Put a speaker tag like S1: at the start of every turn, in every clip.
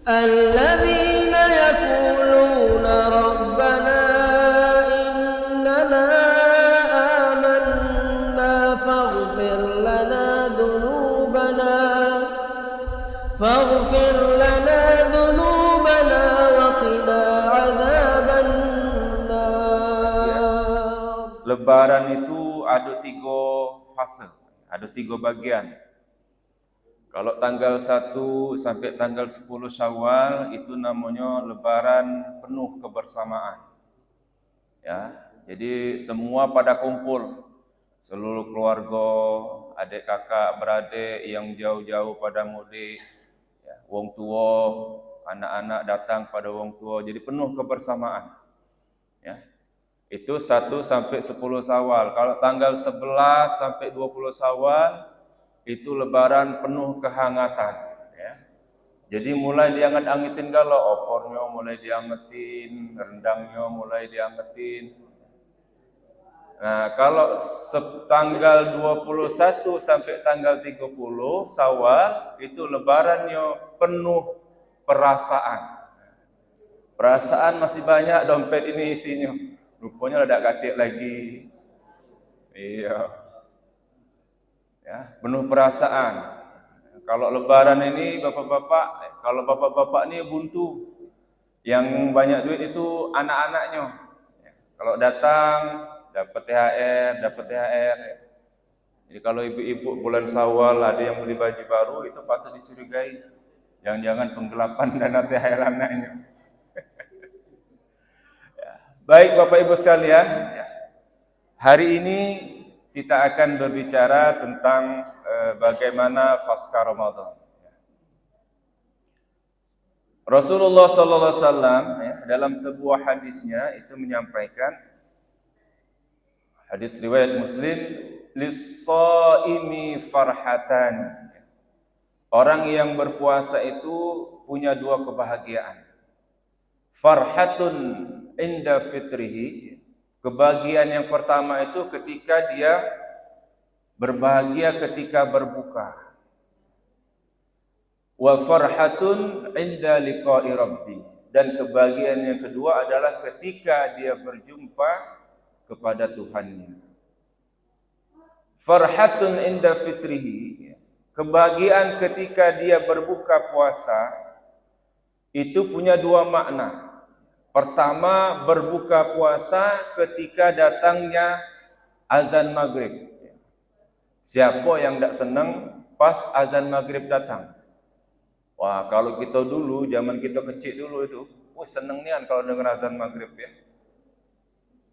S1: الذين يقولون ربنا إننا آمنا فاغفر لنا ذنوبنا وقنا عذاب النار.
S2: Lebaran itu ada 3 fase, ada 3 bagian. Kalau tanggal 1 sampai tanggal 10 Syawal itu namanya lebaran penuh kebersamaan. Ya, jadi semua pada kumpul. Seluruh keluarga, adik kakak, beradik yang jauh-jauh pada mudik, ya, wong tua, anak-anak datang pada wong tua. Jadi penuh kebersamaan. Ya. Itu 1 sampai 10 Syawal. Kalau tanggal 11 sampai 20 Syawal itu lebaran penuh kehangatan, ya. Jadi mulai dianget-angetin galau, opornya mulai diangetin, rendangnya mulai diangetin. Nah, kalau tanggal 21 sampai tanggal 30 Syawal itu lebarannya penuh perasaan. Perasaan masih banyak, dompet ini isinya. Rupanya ada katik lagi. Iya. Ya, penuh perasaan. Kalau lebaran ini bapak-bapak, kalau bapak-bapak ini buntu. Yang banyak duit itu anak-anaknya. Ya, kalau datang dapat THR. Jadi kalau ibu-ibu bulan Syawal ada yang beli baju baru, itu patut dicurigai. Jangan-jangan penggelapan dana THR anaknya. Ya. Baik Bapak Ibu sekalian, ya. Hari ini kita akan berbicara tentang bagaimana pasca Ramadan. Rasulullah sallallahu alaihi wasallam, ya, dalam sebuah hadisnya itu menyampaikan, hadis riwayat Muslim, lis-shaimi farhatan. Orang yang berpuasa itu punya 2 kebahagiaan. Farhatun inda fitrihi. Kebahagiaan yang pertama itu ketika dia berbahagia ketika berbuka. Wa farhatun inda liqa'i rabbi. Dan kebahagiaan yang kedua adalah ketika dia berjumpa kepada Tuhannya. Farhatun inda fitrihi. Kebahagiaan ketika dia berbuka puasa itu punya 2 makna. Pertama, berbuka puasa ketika datangnya azan maghrib. Siapa yang tidak senang pas azan maghrib datang? Wah, kalau kita dulu, zaman kita kecil dulu itu, seneng nian kalau dengar azan maghrib, ya.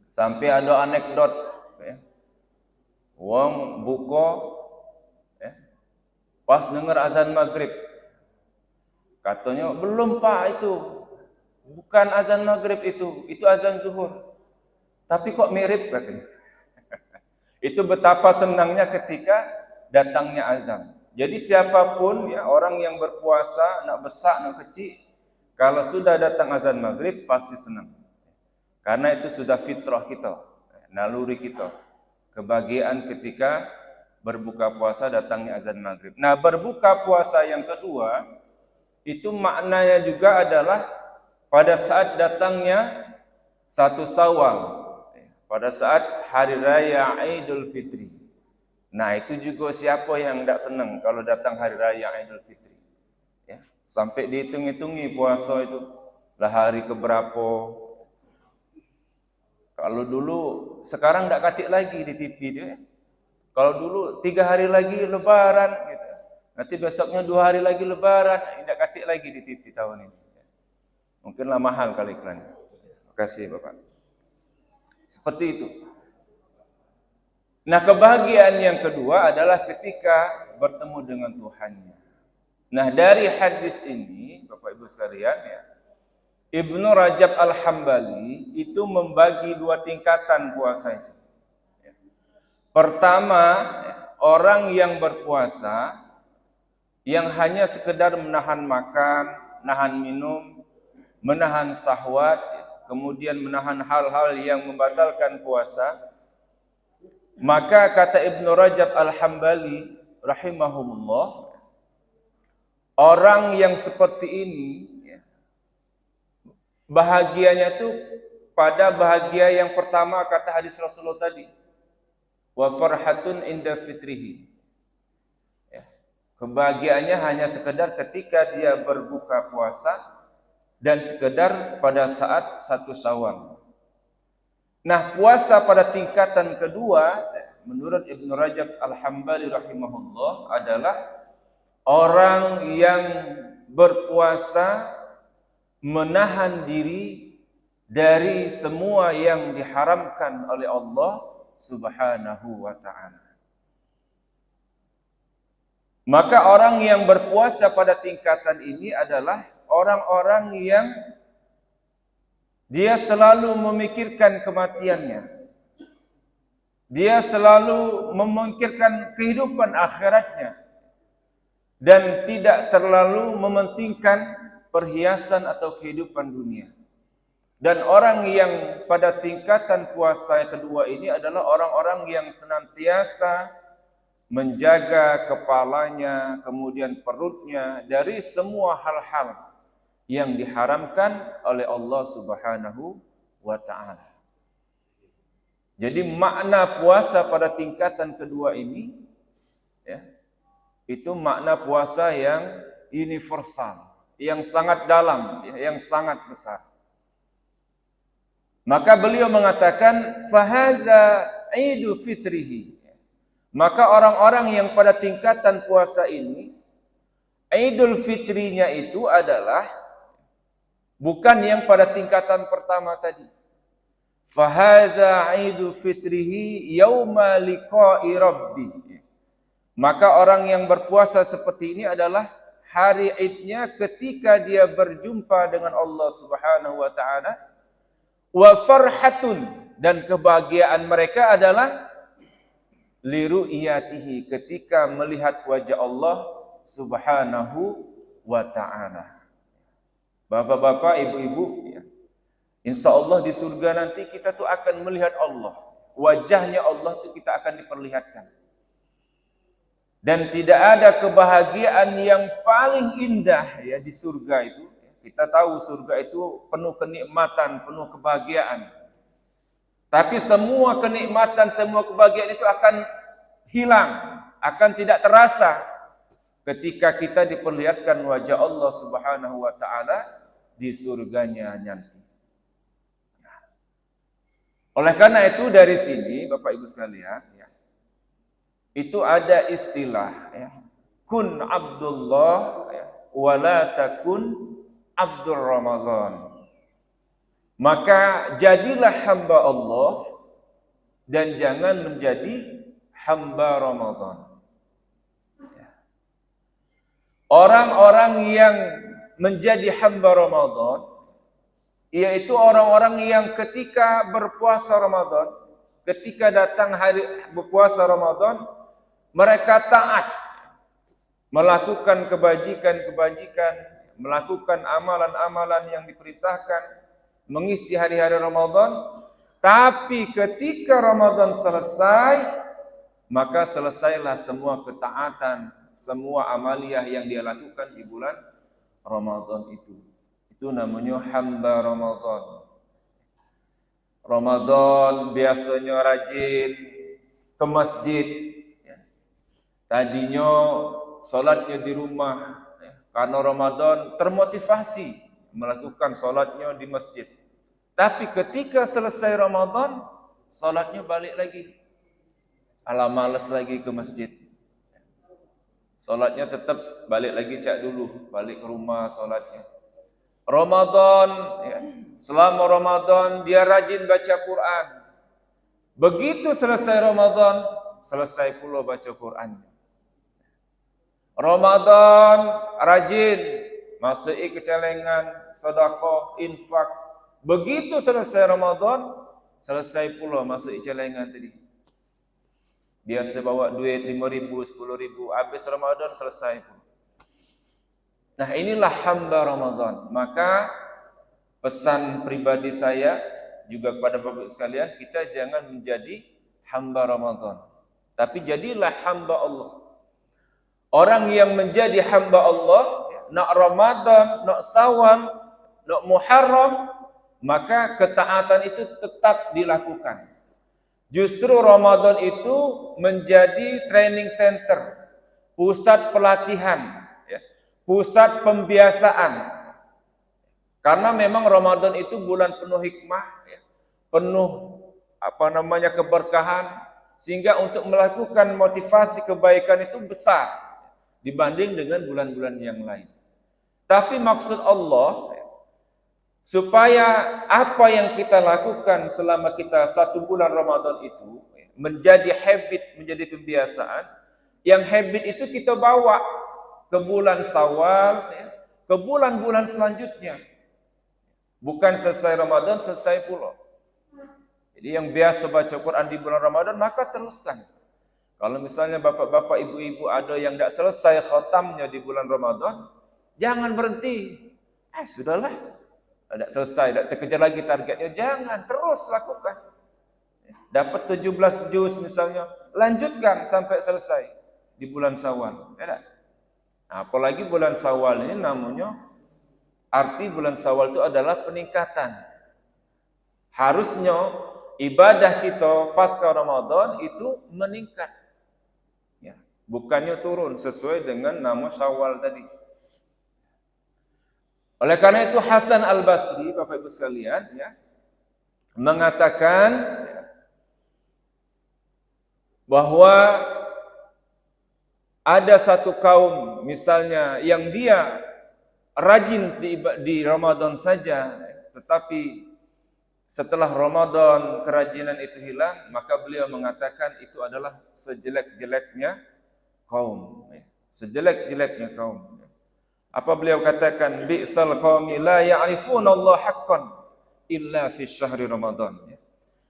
S2: Sampai ada anekdot, ya. Wong buka, ya, pas dengar azan maghrib, katanya belum pak itu. Bukan azan maghrib itu azan zuhur. Tapi kok mirip katanya. Itu betapa senangnya ketika datangnya azan. Jadi siapapun, ya, orang yang berpuasa, nak besar, nak kecil, kalau sudah datang azan maghrib pasti senang. Karena itu sudah fitrah kita, naluri kita. Kebahagiaan ketika berbuka puasa datangnya azan maghrib. Nah, berbuka puasa yang kedua itu maknanya juga adalah pada saat datangnya 1 Syawal, pada saat hari raya Idul Fitri. Nah, itu juga siapa yang tidak senang kalau datang hari raya Idul Fitri, ya. Sampai dihitung-hitungi puasa itu lah hari keberapa. Kalau dulu, sekarang tidak katik lagi di TV itu, ya. Kalau dulu 3 hari lagi lebaran gitu. Nanti besoknya 2 hari lagi lebaran, tidak katik lagi di TV tahun ini. Mungkinlah mahal kali iklan. Terima kasih Bapak. Seperti itu. Nah, kebahagiaan yang kedua adalah ketika bertemu dengan Tuhannya. Nah, dari hadis ini, Bapak Ibu sekalian, ya, Ibnu Rajab Al-Hambali itu membagi 2 tingkatan puasa itu. Ya. Pertama, ya, orang yang berpuasa yang hanya sekedar menahan makan, menahan minum, menahan syahwat, kemudian menahan hal-hal yang membatalkan puasa, maka kata Ibnu Rajab Al-Hambali rahimahumullah, orang yang seperti ini bahagianya itu pada bahagia yang pertama kata hadis Rasulullah tadi. Wa farhatun inda fitrihi. Ya. Kebahagiaannya hanya sekedar ketika dia berbuka puasa dan sekedar pada saat 1 Syawal. Nah, puasa pada tingkatan kedua menurut Ibnu Rajab Al-Hambali rahimahullah adalah orang yang berpuasa menahan diri dari semua yang diharamkan oleh Allah Subhanahu wa ta'ala. Maka orang yang berpuasa pada tingkatan ini adalah orang-orang yang dia selalu memikirkan kematiannya. Dia selalu memikirkan kehidupan akhiratnya. Dan tidak terlalu mementingkan perhiasan atau kehidupan dunia. Dan orang yang pada tingkatan puasa yang kedua ini adalah orang-orang yang senantiasa menjaga kepalanya, kemudian perutnya dari semua hal-hal yang diharamkan oleh Allah Subhanahu wa ta'ala. Jadi makna puasa pada tingkatan kedua ini ya, itu makna puasa yang universal, yang sangat dalam, yang sangat besar. Maka beliau mengatakan fahadza Idul Fitrihi. Maka orang-orang yang pada tingkatan puasa ini Idul Fitrinya itu adalah bukan yang pada tingkatan pertama tadi. Fahadza Idul Fitrihi yauma liqa'i rabbih. Maka orang yang berpuasa seperti ini adalah hari Idnya ketika dia berjumpa dengan Allah Subhanahu wa ta'ala. Wa farhatun, dan kebahagiaan mereka adalah liru'iyatihi, ketika melihat wajah Allah Subhanahu wa ta'ala. Bapak-bapak, ibu-ibu, ya, insya Allah di surga nanti kita tuh akan melihat Allah. Wajahnya Allah tuh kita akan diperlihatkan. Dan tidak ada kebahagiaan yang paling indah ya di surga itu. Kita tahu surga itu penuh kenikmatan, penuh kebahagiaan. Tapi semua kenikmatan, semua kebahagiaan itu akan hilang, akan tidak terasa ketika kita diperlihatkan wajah Allah Subhanahu wa ta'ala di surganya nanti. Oleh karena itu dari sini Bapak Ibu sekalian, ya, itu ada istilah ya, kun Abdullah ya, wala takun Abdur Ramadan. Maka jadilah hamba Allah dan jangan menjadi hamba Ramadan. Orang-orang yang menjadi hamba Ramadan yaitu orang-orang yang ketika berpuasa Ramadan, ketika datang hari berpuasa Ramadan, mereka taat melakukan kebajikan-kebajikan, melakukan amalan-amalan yang diperintahkan, mengisi hari-hari Ramadan. Tapi ketika Ramadan selesai, maka selesailah semua ketaatan, semua amaliyah yang dia lakukan di bulan Ramadan itu. Itu namanya hamba Ramadan. Ramadan biasanya rajin ke masjid. Tadinya sholatnya di rumah. Karena Ramadan termotivasi melakukan sholatnya di masjid. Tapi ketika selesai Ramadan, sholatnya balik lagi. Alah malas lagi ke masjid. Sholatnya tetap balik lagi cak dulu, balik ke rumah sholatnya. Ramadan, ya, selama Ramadan dia rajin baca Quran. Begitu selesai Ramadan, selesai pula baca Quran. Ramadan rajin masuki kecelengan, sedekah, infak. Begitu selesai Ramadan, selesai pula masuki celengan tadi. Biasa bawa duit 5.000, 10.000, habis Ramadan selesai pun. Nah, inilah hamba Ramadan. Maka pesan pribadi saya juga kepada Bapak sekalian, kita jangan menjadi hamba Ramadan, tapi jadilah hamba Allah. Orang yang menjadi hamba Allah, nak Ramadan, nak Syawal, nak Muharram, maka ketaatan itu tetap dilakukan. Justru Ramadan itu menjadi training center, pusat pelatihan, ya, pusat pembiasaan. Karena memang Ramadan itu bulan penuh hikmah, ya, penuh keberkahan, sehingga untuk melakukan motivasi kebaikan itu besar dibanding dengan bulan-bulan yang lain. Tapi maksud Allah, supaya apa yang kita lakukan selama kita 1 bulan Ramadan itu menjadi habit, menjadi kebiasaan, yang habit itu kita bawa ke bulan Syawal, ke bulan-bulan selanjutnya. Bukan selesai Ramadan, selesai pula. Jadi yang biasa baca Quran di bulan Ramadan, maka teruskan. Kalau misalnya bapak-bapak, ibu-ibu ada yang tidak selesai khatamnya di bulan Ramadan, jangan berhenti. Sudahlah. Tidak selesai, tidak terkejar lagi targetnya. Jangan, terus lakukan. Dapat 17 juz misalnya, lanjutkan sampai selesai di bulan Syawal. Ya, apalagi bulan Syawal ini namanya, arti bulan Syawal itu adalah peningkatan. Harusnya ibadah kita pasca Ramadan itu meningkat. Ya, bukannya turun sesuai dengan nama Syawal tadi. Oleh karena itu Hasan Al-Basri, Bapak Ibu sekalian, ya, mengatakan bahwa ada satu kaum misalnya yang dia rajin di Ramadan saja, tetapi setelah Ramadan kerajinan itu hilang, maka beliau mengatakan itu adalah sejelek-jeleknya kaum. Sejelek-jeleknya kaum. Apa beliau katakan? Bi'sal qaumi la ya'rifuna Allah haqqan illa fi syahri Ramadan.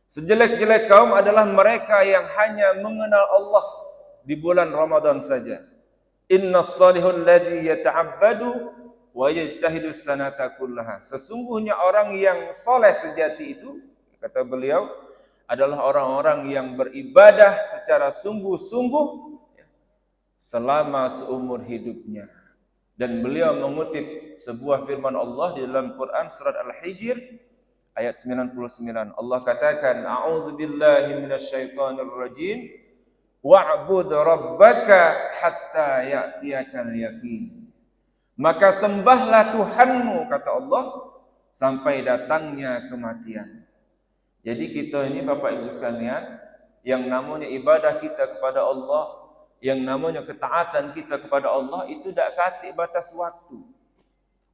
S2: Sejelek-jelek kaum adalah mereka yang hanya mengenal Allah di bulan Ramadan saja. Innas salihul ladzi yata'abbadu wa yajtahidu sanata kullaha. Sesungguhnya orang yang soleh sejati itu, kata beliau, adalah orang-orang yang beribadah secara sungguh-sungguh selama seumur hidupnya. Dan beliau mengutip sebuah firman Allah di dalam Quran surat Al-Hijr ayat 99. Allah katakan, a'udzubillahi minasyaitonir rajim, wa'bud rabbaka hatta ya'tiyakal yaqin. Maka sembahlah Tuhanmu, kata Allah, sampai datangnya kematian. Jadi kita ini Bapak Ibu sekalian, yang namanya ibadah kita kepada Allah, yang namanya ketaatan kita kepada Allah itu tidak kati batas waktu.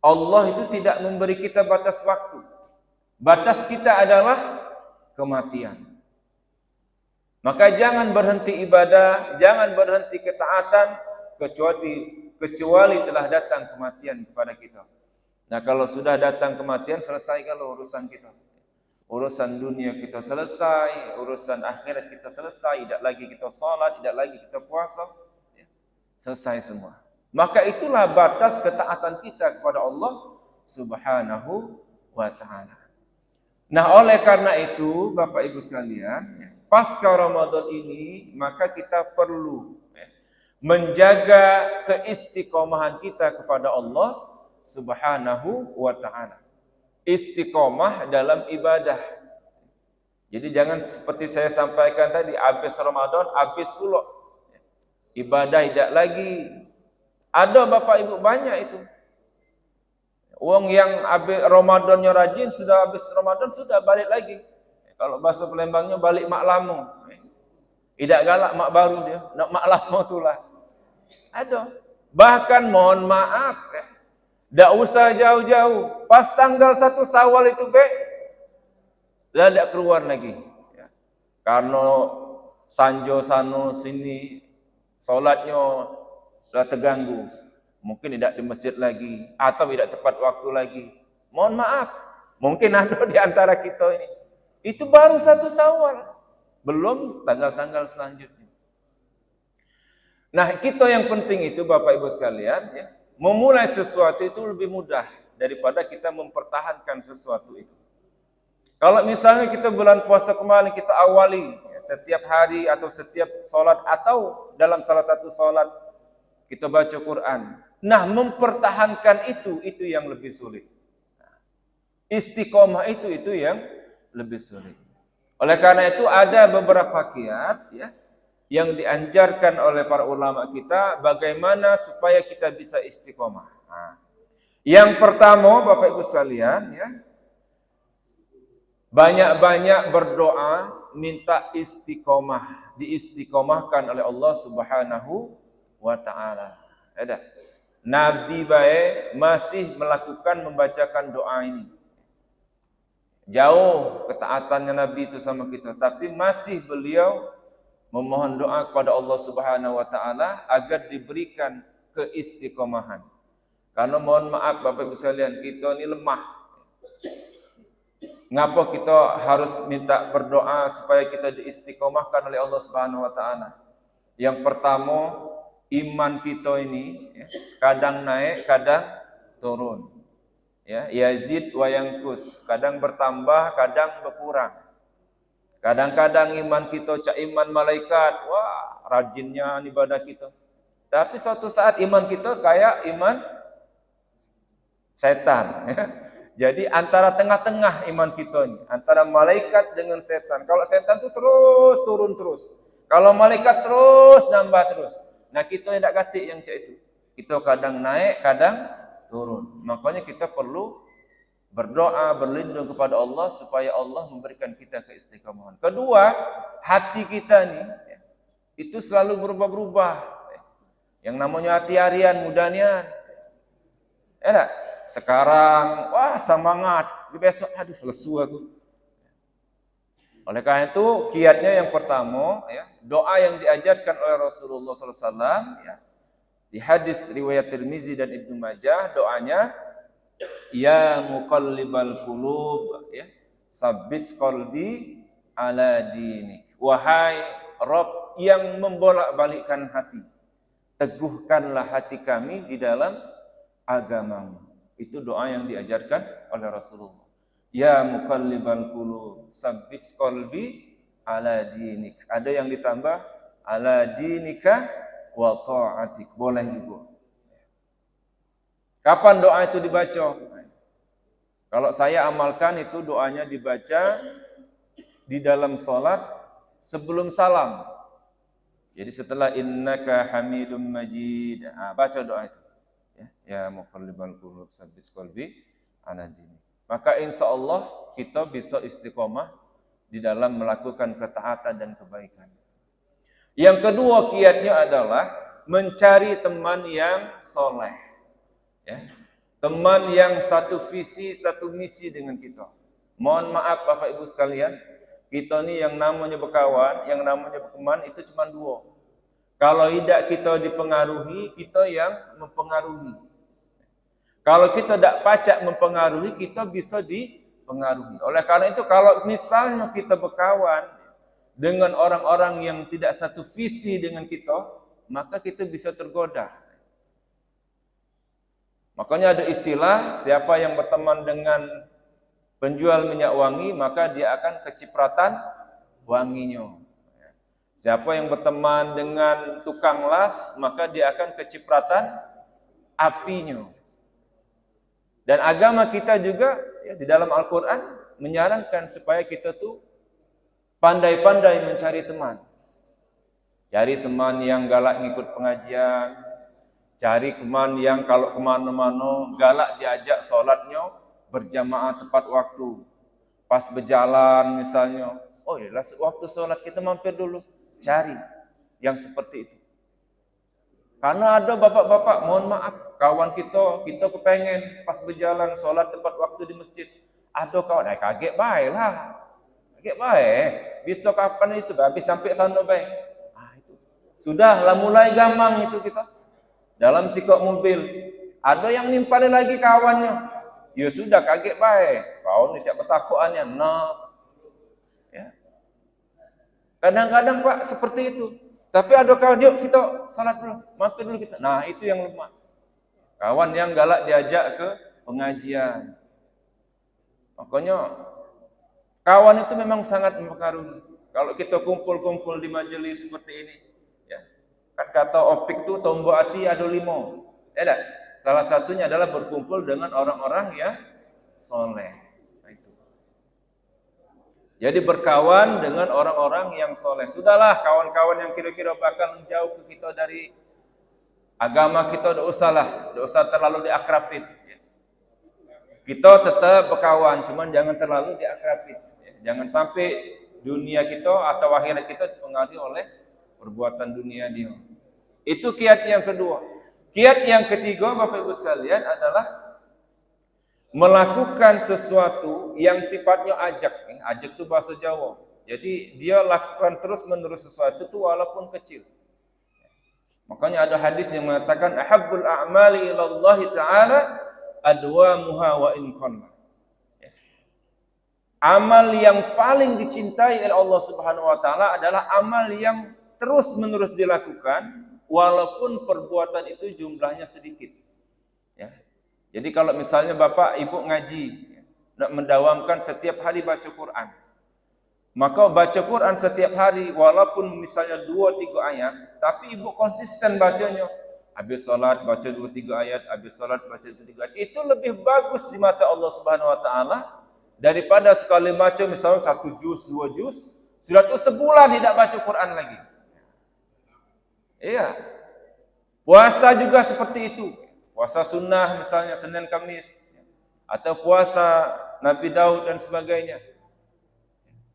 S2: Allah itu tidak memberi kita batas waktu. Batas kita adalah kematian. Maka jangan berhenti ibadah, jangan berhenti ketaatan kecuali telah datang kematian kepada kita. Nah, kalau sudah datang kematian, selesai kalau urusan kita. Urusan dunia kita selesai, urusan akhirat kita selesai, tidak lagi kita salat, tidak lagi kita puasa, ya, selesai semua. Maka itulah batas ketaatan kita kepada Allah Subhanahu wa ta'ala. Nah, oleh karena itu Bapak Ibu sekalian, ya, pasca Ramadan ini maka kita perlu menjaga keistiqomahan kita kepada Allah Subhanahu wa ta'ala. Istiqomah dalam ibadah. Jadi jangan seperti saya sampaikan tadi, habis Ramadan, habis pula ibadah tidak lagi. Ada Bapak Ibu banyak itu. Wong yang habis Ramadannya rajin, sudah habis Ramadan sudah balik lagi. Kalau bahasa Palembangnya balik mak lamo. Tidak galak mak baru dia, nak mak lamo itulah. Ada. Bahkan mohon maaf, tidak usah jauh-jauh. Pas tanggal 1 Syawal itu dah tidak keluar lagi. Ya. Karena sanjo sano sini solatnya dah terganggu. Mungkin tidak di masjid lagi atau tidak tepat waktu lagi. Mohon maaf. Mungkin ada di antara kita ini. Itu baru 1 Syawal. Belum tanggal-tanggal selanjutnya. Nah, kita yang penting itu Bapak Ibu sekalian, ya, memulai sesuatu itu lebih mudah daripada kita mempertahankan sesuatu itu. Kalau misalnya kita bulan puasa kemarin kita awali ya, setiap hari atau setiap sholat atau dalam salah satu sholat kita baca Quran. Nah, mempertahankan itu yang lebih sulit. Istiqomah itu yang lebih sulit. Oleh karena itu ada beberapa kiat ya yang dianjarkan oleh para ulama kita bagaimana supaya kita bisa istiqomah. Nah, yang pertama Bapak Ibu sekalian ya, banyak-banyak berdoa minta istiqomah, diistiqomahkan oleh Allah Subhanahu wa taala. Ada. Nabi baik masih melakukan membacakan doa ini. Jauh ketaatannya Nabi itu sama kita, tapi masih beliau memohon doa kepada Allah Subhanahu wa taala agar diberikan keistiqomahan. Karena mohon maaf Bapak Ibu sekalian, kita ini lemah. Ngapa kita harus minta berdoa supaya kita diistiqomahkan oleh Allah Subhanahu wa taala? Yang pertama, iman kita ini ya, kadang naik, kadang turun. Ya, yazid wa yanqus, kadang bertambah, kadang berkurang. Kadang-kadang iman kita cak iman malaikat, wah rajinnya ibadah kita. Tapi suatu saat iman kita kayak iman setan. Ya. Jadi antara tengah-tengah iman kita ini, antara malaikat dengan setan. Kalau setan itu terus turun terus. Kalau malaikat terus nambah terus. Nah kita tidak katik yang cak itu. Kita kadang naik, kadang turun. Makanya kita perlu berdoa, berlindung kepada Allah supaya Allah memberikan kita keistiqomahan. Kedua, hati kita nih ya, itu selalu berubah-ubah. Yang namanya hati harian, mudahnya. Ya, sekarang wah semangat, besok aduh lesu aku. Oleh karena itu, kiatnya yang pertama ya, doa yang diajarkan oleh Rasulullah SAW ya, di hadis riwayat Tirmizi dan Ibnu Majah, doanya ya muqallibal qulub ya, sabbit qalbi ala dinik. Wahai Rabb yang membolak-balikkan hati, teguhkanlah hati kami di dalam agamamu. Itu doa yang diajarkan oleh Rasulullah. Ya muqallibal qulub, sabbit qalbi ala dinik. Ada yang ditambah ala dinika wa ta'atik, boleh juga. Kapan doa itu dibaca? Kalau saya amalkan itu doanya dibaca di dalam sholat sebelum salam. Jadi setelah innaka hamidum majid, baca doa itu. Ya muqallibal qulub tsabbit qalbi ala dinik. Maka insya Allah kita bisa istiqomah di dalam melakukan ketaatan dan kebaikan. Yang kedua kiatnya adalah mencari teman yang soleh. Ya. Teman yang satu visi, satu misi dengan kita. Mohon maaf Bapak Ibu sekalian, kita ini yang namanya berkawan, yang namanya berteman itu cuma dua. Kalau tidak kita dipengaruhi, kita yang mempengaruhi. Kalau kita tidak pacak mempengaruhi, kita bisa dipengaruhi. Oleh karena itu, kalau misalnya kita berkawan dengan orang-orang yang tidak satu visi dengan kita, maka kita bisa tergoda. Makanya ada istilah, siapa yang berteman dengan penjual minyak wangi, maka dia akan kecipratan wanginya. Siapa yang berteman dengan tukang las, maka dia akan kecipratan apinya. Dan agama kita juga ya, di dalam Al-Quran menyarankan supaya kita tuh pandai-pandai mencari teman. Cari teman yang galak ngikut pengajian, cari teman yang kalau kemana-mana galak diajak sholatnya berjamaah tepat waktu. Pas berjalan misalnya, oh ya waktu sholat kita mampir dulu. Cari yang seperti itu. Karena ada bapak-bapak, mohon maaf, kawan kita kepengen pas berjalan sholat tepat waktu di masjid. Ada kawan, kaget baik lah. Kaget baik. Bisa kapan itu? Habis sampai sana baik. Itu. Sudah lah mulai gamang itu kita. Dalam sikap mobil. Ada yang nimpalin lagi kawannya. Ya sudah kaget baik. Kau ni cak petakuannya. Nah. Ya. Kadang-kadang Pak seperti itu. Tapi ada kawan, yuk kita salat dulu, mampir dulu kita. Nah itu yang lemah. Kawan yang galak diajak ke pengajian. Makanya kawan itu memang sangat mempengaruhi. Kalau kita kumpul-kumpul di majelis seperti ini, ya, kan kata Opik itu tombol hati ada 5. Ya, salah satunya adalah berkumpul dengan orang-orang yang soleh. Jadi berkawan dengan orang-orang yang soleh. Sudahlah kawan-kawan yang kira-kira bakal menjauh ke kita dari agama kita, tidak usah terlalu diakrabin. Kita tetap berkawan, cuman jangan terlalu diakrabin. Jangan sampai dunia kita atau akhirat kita dipengaruhi oleh perbuatan dunia dia. Itu kiat yang kedua. Kiat yang ketiga, Bapak Ibu sekalian, adalah melakukan sesuatu yang sifatnya ajak. Ajak itu bahasa Jawa. Jadi dia lakukan terus-menerus sesuatu itu walaupun kecil. Makanya ada hadis yang mengatakan ahabbul a'mali ilallahi ta'ala adwamuha wa in qalla. Amal yang paling dicintai oleh Allah Subhanahu wa taala adalah amal yang terus-menerus dilakukan walaupun perbuatan itu jumlahnya sedikit. Ya. Jadi kalau misalnya Bapak Ibu ngaji, nak mendawamkan setiap hari baca Quran, maka baca Quran setiap hari walaupun misalnya 2-3 ayat, tapi Ibu konsisten bacanya. Habis salat baca 2-3 ayat, habis salat baca 2-3 ayat. Itu lebih bagus di mata Allah Subhanahu wa taala daripada sekali baca misalnya 1 juz, 2 juz, sudah itu sebulan tidak baca Quran lagi. Iya. Puasa juga seperti itu. Puasa sunnah misalnya Senin Kamis, atau puasa Nabi Daud dan sebagainya.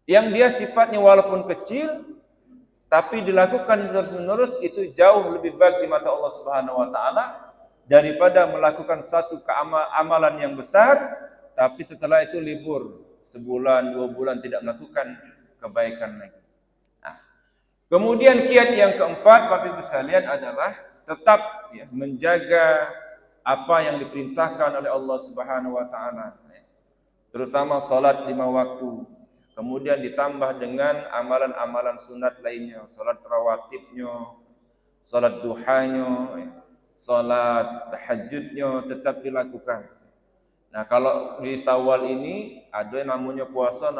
S2: Yang dia sifatnya walaupun kecil, tapi dilakukan terus-menerus, itu jauh lebih baik di mata Allah Subhanahu wa taala daripada melakukan satu amalan yang besar, tapi setelah itu libur sebulan, 2 bulan tidak melakukan kebaikan lagi. Nah, kemudian kiat yang keempat, Bapak Ibu sekalian, adalah tetap menjaga apa yang diperintahkan oleh Allah Subhanahu wa taala, terutama salat 5 waktu. Kemudian ditambah dengan amalan-amalan sunat lainnya, salat rawatibnya, salat duhanya, salat tahajudnya tetap dilakukan. Nah, kalau di Syawal ini ada yang namanya puasa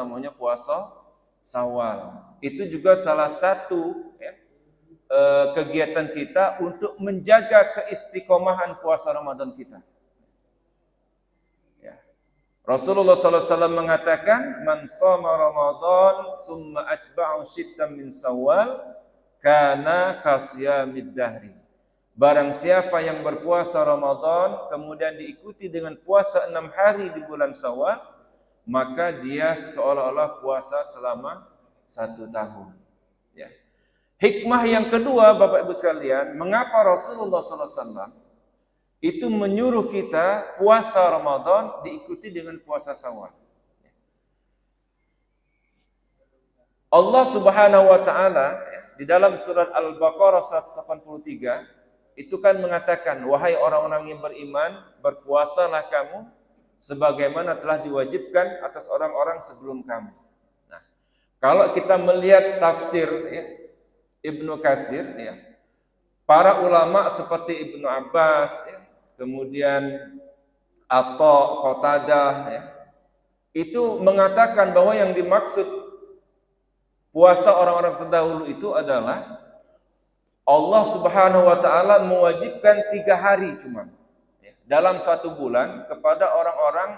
S2: Syawal. Itu juga salah satu kegiatan kita untuk menjaga keistiqomahan puasa Ramadan kita. Ya. Rasulullah SAW mengatakan, "Man shoma Ramadan summa atba'ahu sittan min Syawal kana kasiyamid dahri." Barang siapa yang berpuasa Ramadan kemudian diikuti dengan puasa 6 hari di bulan Syawal, maka dia seolah-olah puasa selama 1 tahun. Ya. Hikmah yang kedua, Bapak Ibu sekalian, mengapa Rasulullah SAW itu menyuruh kita puasa Ramadan diikuti dengan puasa Syawal. Allah Subhanahu wa taala di dalam surat Al-Baqarah 183 itu kan mengatakan, wahai orang-orang yang beriman, berpuasalah kamu sebagaimana telah diwajibkan atas orang-orang sebelum kamu. Nah, kalau kita melihat tafsir Ibnu Katsir, para ulama seperti Ibnu Abbas, kemudian Atha, Qatadah, itu mengatakan bahwa yang dimaksud puasa orang-orang terdahulu itu adalah Allah Subhanahu wa taala mewajibkan 3 hari cuma dalam 1 bulan kepada orang-orang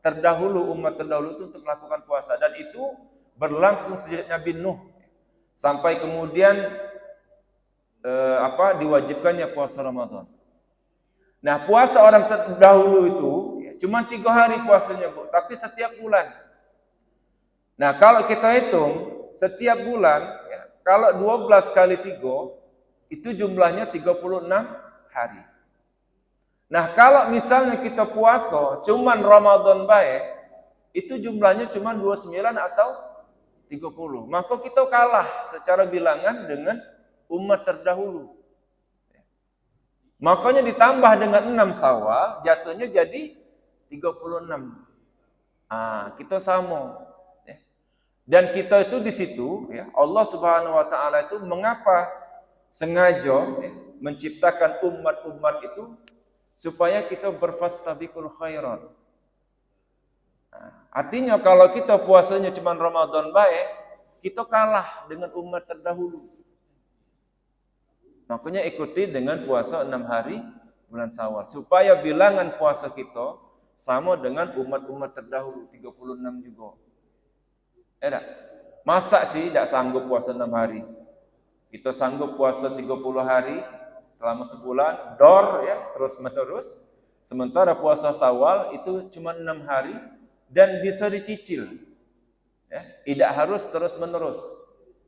S2: terdahulu, umat terdahulu itu untuk melakukan puasa, dan itu berlangsung sejak Nabi Nuh sampai kemudian diwajibkannya puasa Ramadan. Nah, puasa orang terdahulu itu cuma 3 hari puasanya, Bu, tapi setiap bulan. Nah, kalau kita hitung setiap bulan, kalau 12 kali 3 itu jumlahnya 36 hari. Nah, kalau misalnya kita puasa cuman Ramadan baik, itu jumlahnya cuma 29 atau 30. Maka kita kalah secara bilangan dengan umat terdahulu. Makanya ditambah dengan 6 Syawal, jatuhnya jadi 36. Kita sama. Dan kita itu di situ, Allah Subhanahu wa taala itu mengapa sengaja menciptakan umat-umat itu supaya kita berfastabiqul khairat. Artinya kalau kita puasanya cuma Ramadan baik, kita kalah dengan umat terdahulu. Makanya ikuti dengan puasa 6 hari bulan Syawal supaya bilangan puasa kita sama dengan umat-umat terdahulu 36 juga. Tak? Masa sih tak sanggup puasa 6 hari? Kita sanggup puasa 30 hari selama sebulan, dor ya, terus menerus. Sementara puasa Syawal itu cuma 6 hari dan bisa dicicil. Ya, tidak harus terus menerus.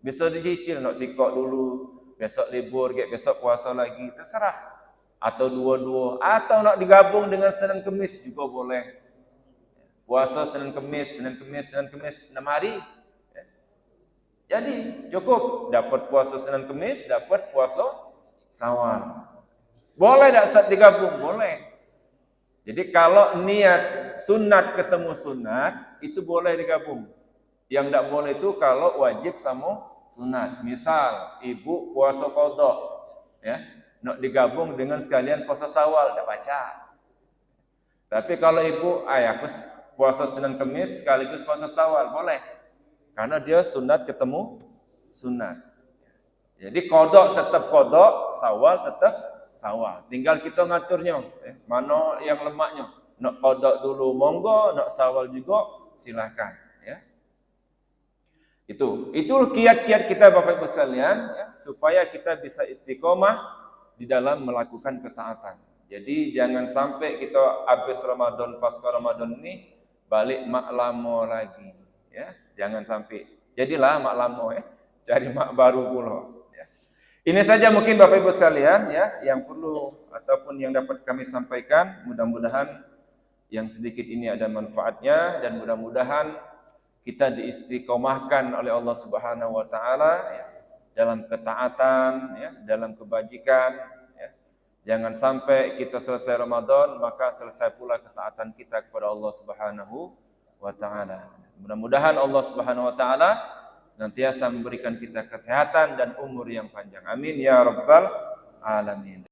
S2: Bisa dicicil, nak sikok dulu, besok libur, besok puasa lagi, terserah. Atau dua-dua, atau nak digabung dengan Senin Kemis juga boleh. Puasa Senin Kemis, 6 hari. Jadi cukup dapat puasa Senin Kemis, dapat puasa Syawal. Boleh tak Ustaz digabung? Boleh. Jadi kalau niat sunat ketemu sunat, itu boleh digabung. Yang tak boleh itu kalau wajib sama sunat. Misal ibu puasa qadha, ya, nak digabung dengan sekalian puasa Syawal, tak baca. Tapi kalau ibu, aku puasa Senin Kemis sekaligus puasa Syawal, boleh. Karena dia sunat ketemu sunat. Jadi qadha tetap qadha, Syawal tetap Syawal. Tinggal kita ngaturnya, mana yang lemaknya. Nak qadha dulu monggo, nak Syawal juga silakan, ya. Itu kiat-kiat kita Bapak Ibu sekalian, ya, supaya kita bisa istiqomah di dalam melakukan ketaatan. Jadi jangan sampai kita habis Ramadan, pasca Ramadan ini balik mak lamo lagi, ya. Jangan sampai. Jadilah mak lamo, ya. Cari mak baru pula, ya. Ini saja mungkin Bapak Ibu sekalian, ya, yang perlu ataupun yang dapat kami sampaikan. Mudah-mudahan yang sedikit ini ada manfaatnya dan mudah-mudahan kita diistiqomahkan oleh Allah Subhanahu wa taala, ya, dalam ketaatan, ya, dalam kebajikan, ya. Jangan sampai kita selesai Ramadan maka selesai pula ketaatan kita kepada Allah Subhanahu wa taala. Mudah-mudahan Allah Subhanahu wa taala senantiasa memberikan kita kesehatan dan umur yang panjang. Amin ya rabbal alamin.